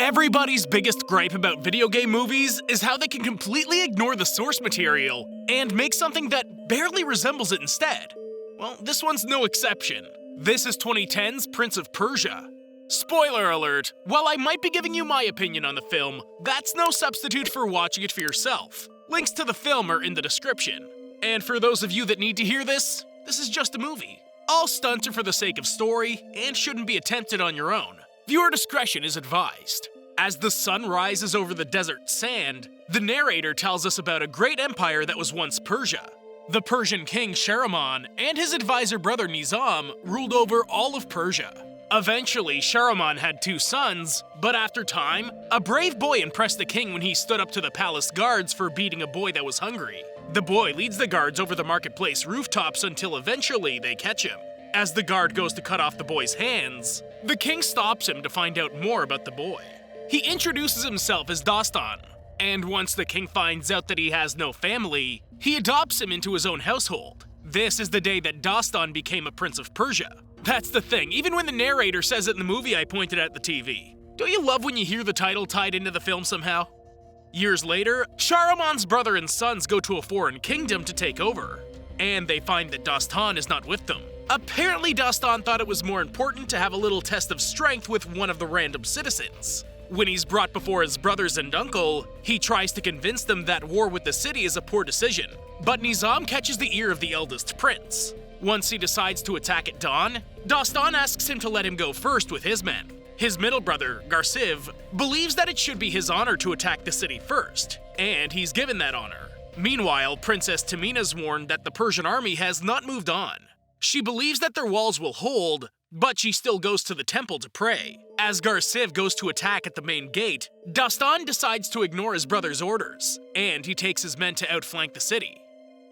Everybody's biggest gripe about video game movies is how they can completely ignore the source material and make something that barely resembles it instead. Well, this one's no exception. This is 2010's Prince of Persia. Spoiler alert, while I might be giving you my opinion on the film, that's no substitute for watching it for yourself. Links to the film are in the description. And for those of you that need to hear this, this is just a movie. All stunts are for the sake of story and shouldn't be attempted on your own. Viewer discretion is advised. As the sun rises over the desert sand, the narrator tells us about a great empire that was once Persia. The Persian king Shahriman and his advisor brother Nizam ruled over all of Persia. Eventually, Shahriman had 2 sons, but after time, a brave boy impressed the king when he stood up to the palace guards for beating a boy that was hungry. The boy leads the guards over the marketplace rooftops until eventually they catch him. As the guard goes to cut off the boy's hands, the king stops him to find out more about the boy. He introduces himself as Dastan, and once the king finds out that he has no family, he adopts him into his own household. This is the day that Dastan became a prince of Persia. That's the thing, even when the narrator says it in the movie I pointed at the TV. Don't you love when you hear the title tied into the film somehow? Years later, Shahriman's brother and sons go to a foreign kingdom to take over, and they find that Dastan is not with them. Apparently, Dastan thought it was more important to have a little test of strength with one of the random citizens. When he's brought before his brothers and uncle, he tries to convince them that war with the city is a poor decision. But Nizam catches the ear of the eldest prince. Once he decides to attack at dawn, Dastan asks him to let him go first with his men. His middle brother, Garsiv, believes that it should be his honor to attack the city first, and he's given that honor. Meanwhile, Princess Tamina's warned that the Persian army has not moved on. She believes that their walls will hold, but she still goes to the temple to pray. As Garsiv goes to attack at the main gate, Dastan decides to ignore his brother's orders, and he takes his men to outflank the city.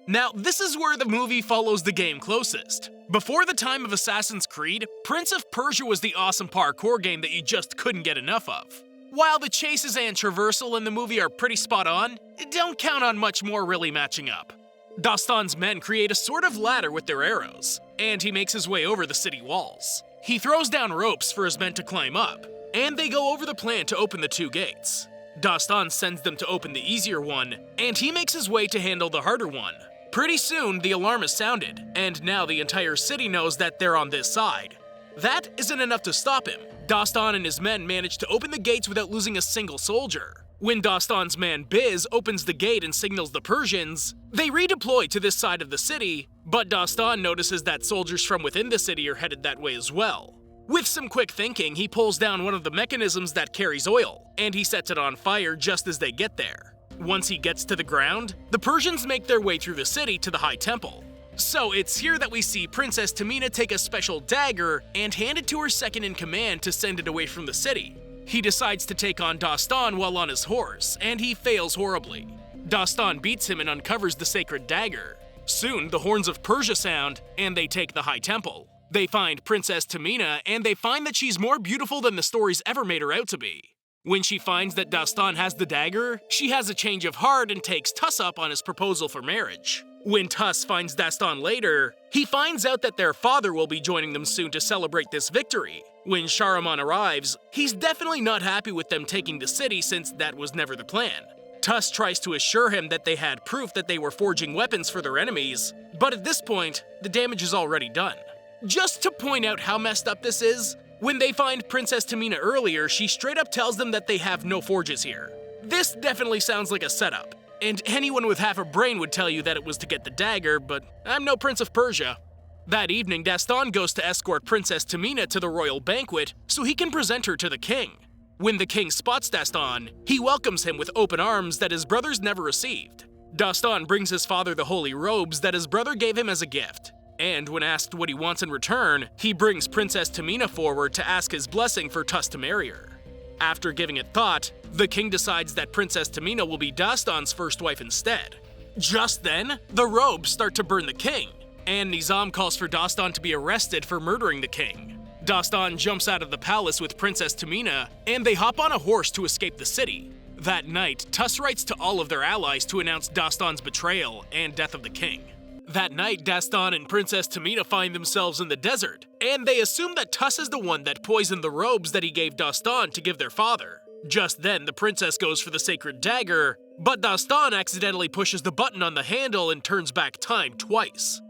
Now, this is where the movie follows the game closest. Before the time of Assassin's Creed, Prince of Persia was the awesome parkour game that you just couldn't get enough of. While the chases and traversal in the movie are pretty spot on, don't count on much more really matching up. Dastan's men create a sort of ladder with their arrows, and he makes his way over the city walls. He throws down ropes for his men to climb up, and they go over the plan to open the 2 gates. Dastan sends them to open the easier one, and he makes his way to handle the harder one. Pretty soon, the alarm is sounded, and now the entire city knows that they're on this side. That isn't enough to stop him. Dastan and his men manage to open the gates without losing a single soldier. When Dastan's man Biz opens the gate and signals the Persians, they redeploy to this side of the city, but Dastan notices that soldiers from within the city are headed that way as well. With some quick thinking, he pulls down one of the mechanisms that carries oil, and he sets it on fire just as they get there. Once he gets to the ground, the Persians make their way through the city to the High Temple. So it's here that we see Princess Tamina take a special dagger and hand it to her second-in-command to send it away from the city. He decides to take on Dastan while on his horse, and he fails horribly. Dastan beats him and uncovers the sacred dagger. Soon, the horns of Persia sound, and they take the High Temple. They find Princess Tamina, and they find that she's more beautiful than the stories ever made her out to be. When she finds that Dastan has the dagger, she has a change of heart and takes Tuss up on his proposal for marriage. When Tuss finds Dastan later, he finds out that their father will be joining them soon to celebrate this victory. When Shahriman arrives, he's definitely not happy with them taking the city since that was never the plan. Tuss tries to assure him that they had proof that they were forging weapons for their enemies, but at this point, the damage is already done. Just to point out how messed up this is, when they find Princess Tamina earlier, she straight up tells them that they have no forges here. This definitely sounds like a setup, and anyone with half a brain would tell you that it was to get the dagger, but I'm no Prince of Persia. That evening, Dastan goes to escort Princess Tamina to the royal banquet so he can present her to the king. When the king spots Dastan, he welcomes him with open arms that his brothers never received. Dastan brings his father the holy robes that his brother gave him as a gift. And when asked what he wants in return, he brings Princess Tamina forward to ask his blessing for Tuss to marry her. After giving it thought, the king decides that Princess Tamina will be Dastan's first wife instead. Just then, the robes start to burn the king, and Nizam calls for Dastan to be arrested for murdering the king. Dastan jumps out of the palace with Princess Tamina, and they hop on a horse to escape the city. That night, Tuss writes to all of their allies to announce Dastan's betrayal and death of the king. That night, Dastan and Princess Tamina find themselves in the desert, and they assume that Tuss is the one that poisoned the robes that he gave Dastan to give their father. Just then, the princess goes for the sacred dagger, but Dastan accidentally pushes the button on the handle and turns back time twice.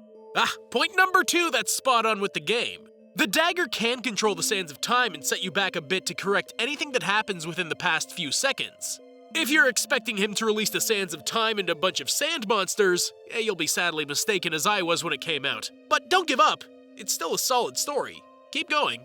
Point number 2 that's spot on with the game. The dagger can control the sands of time and set you back a bit to correct anything that happens within the past few seconds. If you're expecting him to release the sands of time into a bunch of sand monsters, you'll be sadly mistaken as I was when it came out. But don't give up, it's still a solid story. Keep going.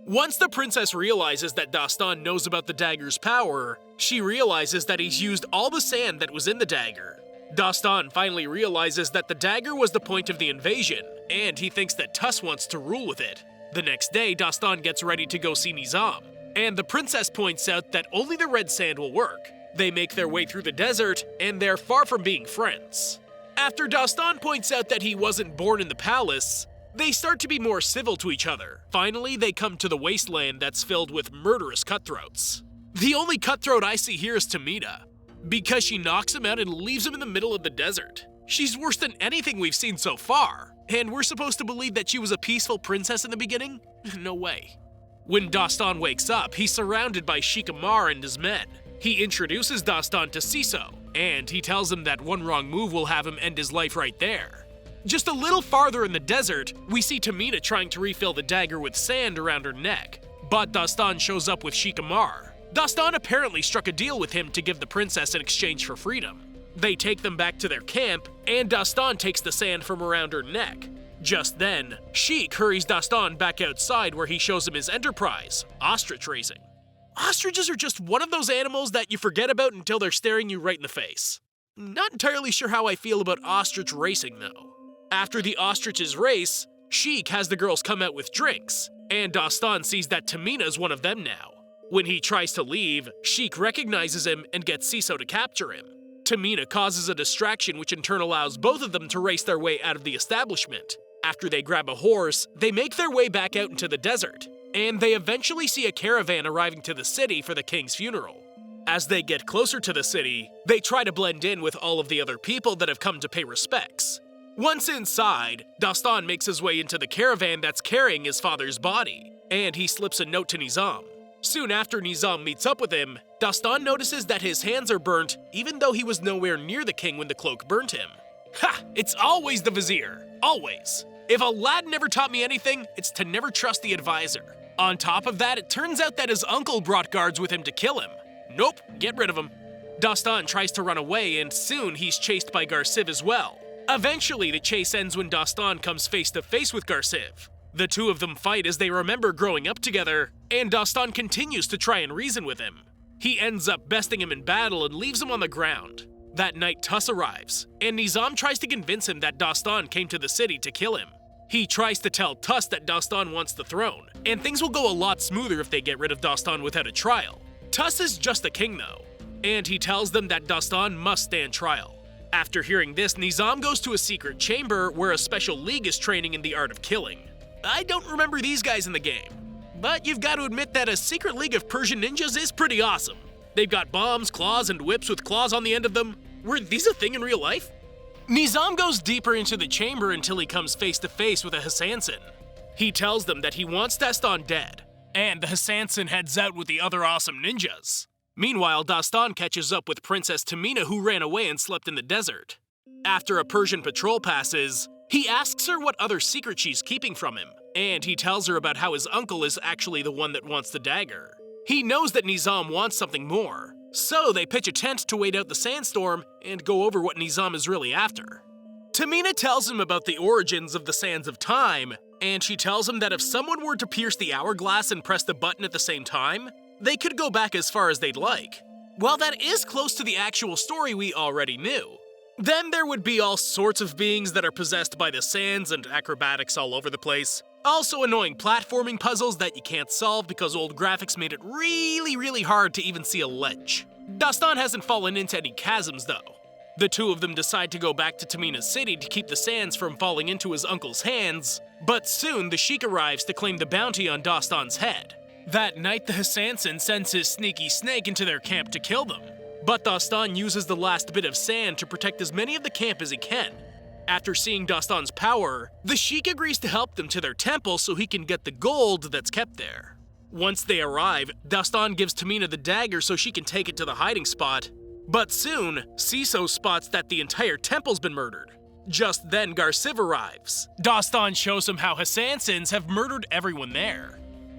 Once the princess realizes that Dastan knows about the dagger's power, she realizes that he's used all the sand that was in the dagger. Dastan finally realizes that the dagger was the point of the invasion, and he thinks that Tuss wants to rule with it. The next day, Dastan gets ready to go see Nizam, and the princess points out that only the red sand will work. They make their way through the desert, and they're far from being friends. After Dastan points out that he wasn't born in the palace, they start to be more civil to each other. Finally, they come to the wasteland that's filled with murderous cutthroats. The only cutthroat I see here is Tamina, because she knocks him out and leaves him in the middle of the desert. She's worse than anything we've seen so far. And we're supposed to believe that she was a peaceful princess in the beginning? No way. When Dastan wakes up, he's surrounded by Shikamaru and his men. He introduces Dastan to Siso, and he tells him that one wrong move will have him end his life right there. Just a little farther in the desert, we see Tamina trying to refill the dagger with sand around her neck, but Dastan shows up with Shikamaru. Dastan apparently struck a deal with him to give the princess in exchange for freedom. They take them back to their camp, and Dastan takes the sand from around her neck. Just then, Sheik hurries Dastan back outside where he shows him his enterprise, ostrich racing. Ostriches are just one of those animals that you forget about until they're staring you right in the face. Not entirely sure how I feel about ostrich racing though. After the ostriches race, Sheik has the girls come out with drinks, and Dastan sees that Tamina's one of them now. When he tries to leave, Sheik recognizes him and gets Siso to capture him. Tamina causes a distraction which in turn allows both of them to race their way out of the establishment. After they grab a horse, they make their way back out into the desert, and they eventually see a caravan arriving to the city for the king's funeral. As they get closer to the city, they try to blend in with all of the other people that have come to pay respects. Once inside, Dastan makes his way into the caravan that's carrying his father's body, and he slips a note to Nizam. Soon after Nizam meets up with him, Dastan notices that his hands are burnt even though he was nowhere near the king when the cloak burnt him. Ha! It's always the vizier. Always. If Aladdin never taught me anything, it's to never trust the advisor. On top of that, it turns out that his uncle brought guards with him to kill him. Nope, get rid of him. Dastan tries to run away and soon he's chased by Garciv as well. Eventually, the chase ends when Dastan comes face to face with Garciv. The two of them fight as they remember growing up together, and Dastan continues to try and reason with him. He ends up besting him in battle and leaves him on the ground. That night, Tuss arrives, and Nizam tries to convince him that Dastan came to the city to kill him. He tries to tell Tuss that Dastan wants the throne, and things will go a lot smoother if they get rid of Dastan without a trial. Tuss is just a king though, and he tells them that Dastan must stand trial. After hearing this, Nizam goes to a secret chamber where a special league is training in the art of killing. I don't remember these guys in the game, but you've got to admit that a secret league of Persian ninjas is pretty awesome. They've got bombs, claws, and whips with claws on the end of them. Were these a thing in real life? Nizam goes deeper into the chamber until he comes face to face with a Hassansin. He tells them that he wants Dastan dead, and the Hassansin heads out with the other awesome ninjas. Meanwhile, Dastan catches up with Princess Tamina, who ran away and slept in the desert. After a Persian patrol passes, he asks her what other secret she's keeping from him, and he tells her about how his uncle is actually the one that wants the dagger. He knows that Nizam wants something more, so they pitch a tent to wait out the sandstorm and go over what Nizam is really after. Tamina tells him about the origins of the sands of time, and she tells him that if someone were to pierce the hourglass and press the button at the same time, they could go back as far as they'd like. Well, that is close to the actual story we already knew. Then there would be all sorts of beings that are possessed by the sands and acrobatics all over the place. Also annoying platforming puzzles that you can't solve because old graphics made it really hard to even see a ledge. Dastan hasn't fallen into any chasms though. The two of them decide to go back to Tamina's city to keep the sands from falling into his uncle's hands, but soon the Sheik arrives to claim the bounty on Dastan's head. That night, the Hassansin sends his sneaky snake into their camp to kill them, but Dastan uses the last bit of sand to protect as many of the camp as he can. After seeing Dastan's power, the Sheik agrees to help them to their temple so he can get the gold that's kept there. Once they arrive, Dastan gives Tamina the dagger so she can take it to the hiding spot. But soon, Ciso spots that the entire temple's been murdered. Just then, Garciv arrives. Dastan shows him how Hassansins have murdered everyone there.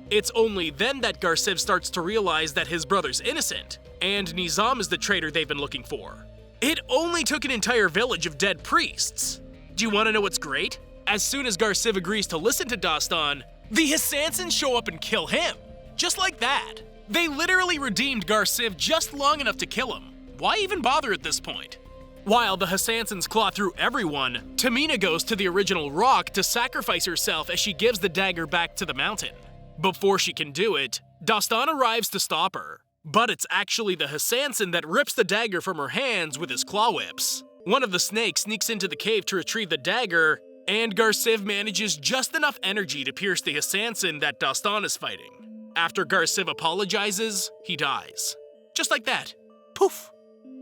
It's only then that Garciv starts to realize that his brother's innocent, and Nizam is the traitor they've been looking for. It only took an entire village of dead priests. Do you want to know what's great? As soon as Garciv agrees to listen to Dastan, the Hassansins show up and kill him. Just like that. They literally redeemed Garciv just long enough to kill him. Why even bother at this point? While the Hassansins claw through everyone, Tamina goes to the original rock to sacrifice herself as she gives the dagger back to the mountain. Before she can do it, Dastan arrives to stop her. But it's actually the Hassansin that rips the dagger from her hands with his claw whips. One of the snakes sneaks into the cave to retrieve the dagger, and Garciv manages just enough energy to pierce the Hassansin that Dastan is fighting. After Garciv apologizes, he dies. Just like that. Poof!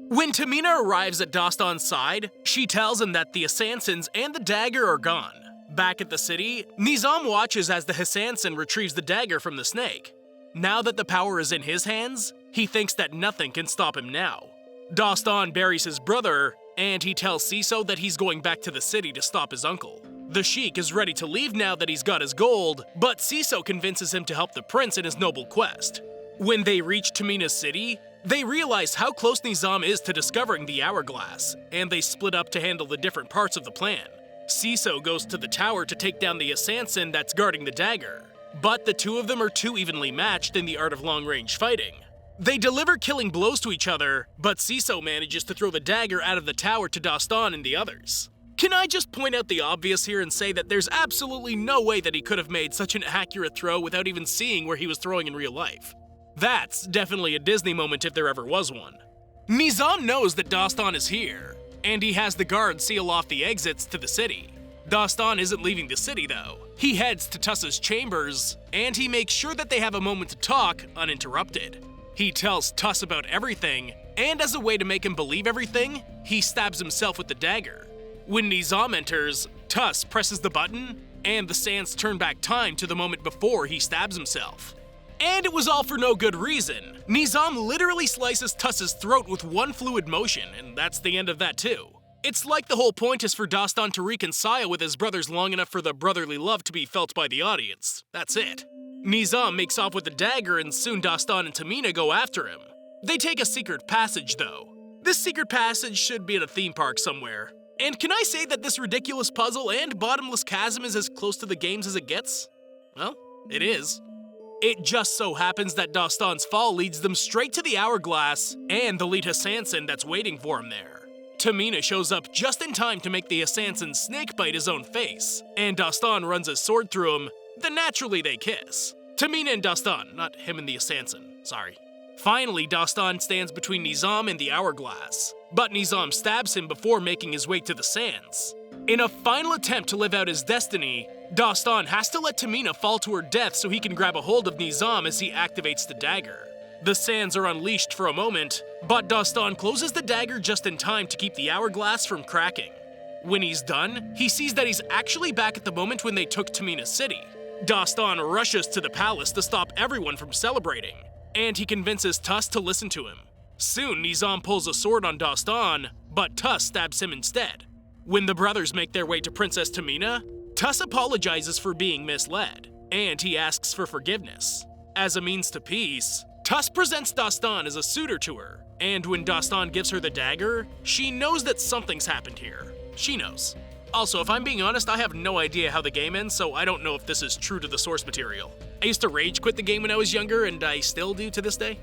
When Tamina arrives at Dastan's side, she tells him that the Hassansins and the dagger are gone. Back at the city, Nizam watches as the Hassansin retrieves the dagger from the snake. Now that the power is in his hands, he thinks that nothing can stop him now. Dastan buries his brother, and he tells Ciso that he's going back to the city to stop his uncle. The Sheik is ready to leave now that he's got his gold, but Ciso convinces him to help the prince in his noble quest. When they reach Tamina's city, they realize how close Nizam is to discovering the hourglass, and they split up to handle the different parts of the plan. Ciso goes to the tower to take down the Hassansin that's guarding the dagger, but the two of them are too evenly matched in the art of long-range fighting. They deliver killing blows to each other, but Ciso manages to throw the dagger out of the tower to Dastan and the others. Can I just point out the obvious here and say that there's absolutely no way that he could have made such an accurate throw without even seeing where he was throwing in real life? That's definitely a Disney moment if there ever was one. Nizam knows that Dastan is here, and he has the guards seal off the exits to the city. Dastan isn't leaving the city though. He heads to Tuss's chambers, and he makes sure that they have a moment to talk uninterrupted. He tells Tuss about everything, and as a way to make him believe everything, he stabs himself with the dagger. When Nizam enters, Tuss presses the button, and the sands turn back time to the moment before he stabs himself. And it was all for no good reason. Nizam literally slices Tuss's throat with one fluid motion, and that's the end of that too. It's like the whole point is for Dastan to reconcile with his brothers long enough for the brotherly love to be felt by the audience. That's it. Nizam makes off with the dagger, and soon Dastan and Tamina go after him. They take a secret passage though. This secret passage should be at a theme park somewhere. And can I say that this ridiculous puzzle and bottomless chasm is as close to the games as it gets? Well, it is. It just so happens that Dastan's fall leads them straight to the hourglass and the lead Hassansin that's waiting for him there. Tamina shows up just in time to make the Hassansin snake bite his own face, and Dastan runs his sword through him, then naturally they kiss. Tamina and Dastan, not him and the Hassansin, sorry. Finally, Dastan stands between Nizam and the hourglass, but Nizam stabs him before making his way to the sands. In a final attempt to live out his destiny, Dastan has to let Tamina fall to her death so he can grab a hold of Nizam as he activates the dagger. The sands are unleashed for a moment, but Dastan closes the dagger just in time to keep the hourglass from cracking. When he's done, he sees that he's actually back at the moment when they took Tamina's city. Dastan rushes to the palace to stop everyone from celebrating, and he convinces Tuss to listen to him. Soon, Nizam pulls a sword on Dastan, but Tuss stabs him instead. When the brothers make their way to Princess Tamina, Tuss apologizes for being misled, and he asks for forgiveness. As a means to peace, Tuss presents Dastan as a suitor to her, and when Dastan gives her the dagger, she knows that something's happened here. She knows. Also, if I'm being honest, I have no idea how the game ends, so I don't know if this is true to the source material. I used to rage quit the game when I was younger, and I still do to this day.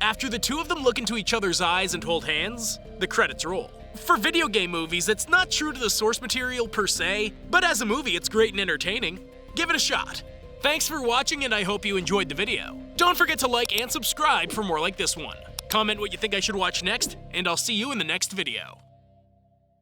After the two of them look into each other's eyes and hold hands, the credits roll. For video game movies, it's not true to the source material per se, but as a movie, it's great and entertaining. Give it a shot. Thanks for watching, and I hope you enjoyed the video. Don't forget to like and subscribe for more like this one. Comment what you think I should watch next, and I'll see you in the next video.